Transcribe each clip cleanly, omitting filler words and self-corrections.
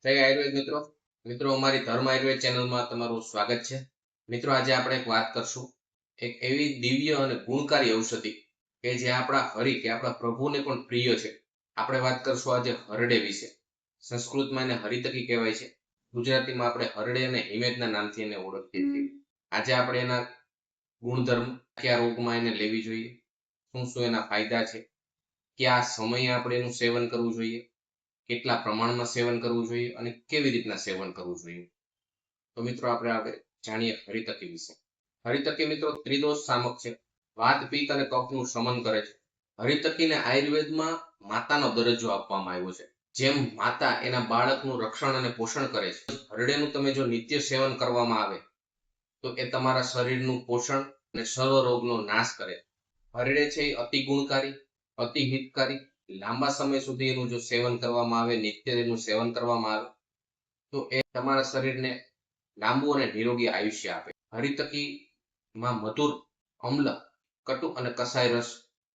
જય આયુર્વેદ મિત્રો મિત્રો અમારી ધર્મ આયુર્વેદ ચેનલમાં તમારું સ્વાગત છે। મિત્રો આજે આપણે એક વાત કરશું એક એવી દિવ્ય અને ગુણકારી ઔષધિ કે જે આપણા હરિ કે આપણા પ્રભુને પણ પ્રિય છે। આપણે વાત કરશું આજે હરડે વિશે। સંસ્કૃતમાં એને હરિતકી કહેવાય છે, ગુજરાતીમાં આપણે હરડે અને હિમેજના નામથી એને ઓળખીએ છીએ। આજે આપણે એના ગુણધર્મ, કયા રોગમાં એને લેવી જોઈએ, શું શું એના ફાયદા છે, કયા સમયે આપણે એનું સેવન કરવું જોઈએ, કેટલા પ્રમાણમાં સેવન કરવું જોઈએ અને કેવી રીતના સેવન કરવું જોઈએ। તો મિત્રો આપણે આગળ જાણીએ હરિતકી વિશે। હરિતકી મિત્રો ત્રિદોષ શામક છે, વાત પિત્ત અને કફનું શમન કરે છે। હરિતકીને આયુર્વેદમાં માતાનો દરજ્જો આપવામાં આવ્યો છે। જેમ માતા એના બાળકનું રક્ષણ અને પોષણ કરે છે, હરડેનું તમે જો નિત્ય સેવન કરવામાં આવે તો એ તમારા શરીરનું પોષણ અને સર્વ રોગનો નાશ કરે। હરડે છે એ અતિ ગુણકારી, અતિ હિતકારી, લાંબા સમય સુધી એનું જો સેવન કરવામાં આવે, નિત્ય એનું સેવન કરવામાં આવે તો એ તમારા શરીરને લાંબુ અને નિરોગી આયુષ્ય આપે। હરિતકીમાં મધુર, અમ્લ, કટુ અને કસાય રસ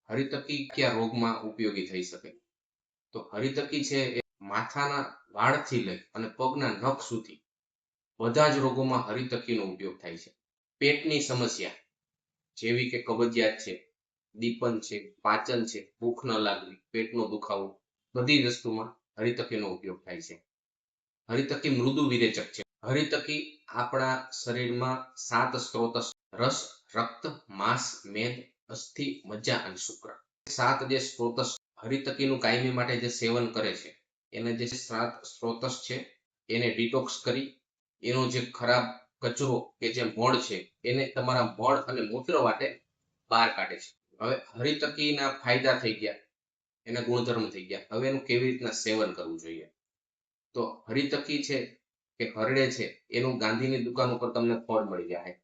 હરિતકી કયા રોગમાં ઉપયોગી થઈ શકે? તો હરિતકી છે એ માથાના વાળથી લઈ અને પગના નખ સુધી બધા જ રોગોમાં હરિતકીનો ઉપયોગ થાય છે। પેટની સમસ્યા જેવી કે કબજિયાત છે, દીપન છે, પાચન છે, ભૂખ ન લાગવી, પેટનો દુખાવો, બધી વસ્તુમાં હરિતકીનો ઉપયોગ થાય છે। હરિતકી મૃદુ વિરેચક છે। હરિતકી આપણા શરીરમાં 7 સ્ત્રોત રસ, રક્ત, માંસ, મેદ, અસ્થિ, મજ્જા અને શુક્ર 7 જે સ્ત્રોત હરિતકીનું કાયમી માટે જે સેવન કરે છે એને જે 7 સ્ત્રોત છે એને ડિટોક્સ કરી એનો જે ખરાબ કચરો કે જે મળ છે એને તમારા મળ અને મૂત્ર વાટે બહાર કાઢે છે। હવે હરિતકીના ફાયદા થઈ ગયા, એના ગુણધર્મ થઈ ગયા, હવે એનું કેવી રીતના સેવન કરવું જોઈએ? તો હરિતકી છે કે હરડે છે એનું ગાંધીની દુકાન ઉપર તમને ફળ મળી જાય।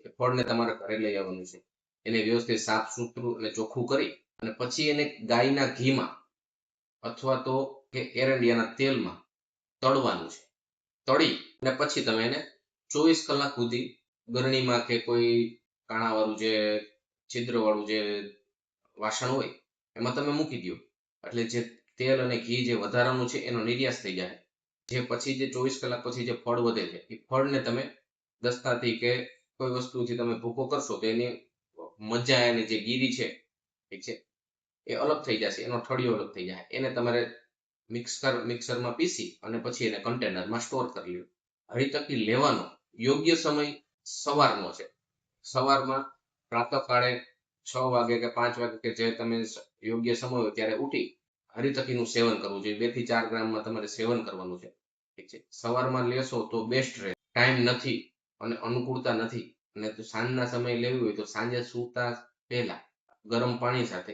એ ફળને તમારે ઘરે લઈ આવવાનું છે, એને વ્યવસ્થિત સાફ સુથરું અને ચોખ્ખું કરી અને પછી એને ગાયના ઘીમાં અથવા તો કે એરંડિયાના તેલમાં તળવાનું છે। તળી અને પછી તમે એને 24 કલાક સુધી ગરણીમાં કે કોઈ કાણાવાળું જે છિદ્રવાળું જે વાસણ હોય એમાં તમે મૂકી દો, એટલે જે તેલ અને ઘી જે વધારાનું છે એનો નિર્યાસ થઈ જાય। જે પછી જે 24 કલાક પછી જે ફળ વધે છે એ ફળને તમે દસ્તાથી કે કોઈ વસ્તુથી તમે ભૂકો કરશો તો એની મજા, એની જે ગીરી છે ઠીક છે એ અલગ થઈ જશે, એનો ઠળિયો અલગ થઈ જાય। એને તમારે મિક્સરમાં પીસી અને પછી એને કન્ટેનરમાં સ્ટોર કરી લો। હરિતકી લેવાનો યોગ્ય સમય સવારનો છે। સવારમાં પ્રાતઃકાળે 6 વાગે કે 5 વાગે કે જે તમે યોગ્ય સમય હોય ત્યારે ઉઠી હરિતકીનું સેવન કરવું જોઈએ। 2 થી 4 ગ્રામમાં તમારે સેવન કરવાનું છે, ઠીક છે। સવારમાં લેશો તો બેસ્ટ રહે, ટાઈમ નથી અને અનુકૂળતા નથી અને સાંજના સમયે લેવી હોય તો સાંજે સૂતા પહેલા ગરમ પાણી સાથે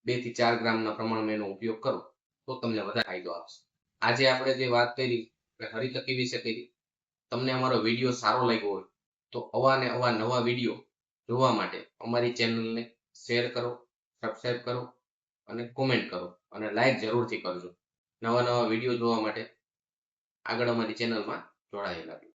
2 થી 4 ગ્રામના પ્રમાણમાં એનો ઉપયોગ કરો તો તમને વધારે ફાયદો આપશે। આજે આપણે જે વાત કરી હરિતકી વિશે કરી, તમને અમારો વિડીયો સારો લાગ્યો હોય તો અવાને અવા નવા વિડીયો જોવા માટે અમારી ચેનલને શેર કરો, સબસ્ક્રાઈબ કરો અને કોમેન્ટ કરો અને લાઈક જરૂરથી કરજો। નવા નવા વિડીયો જોવા માટે આગળ અમારી ચેનલમાં જોડાયેલા રહો।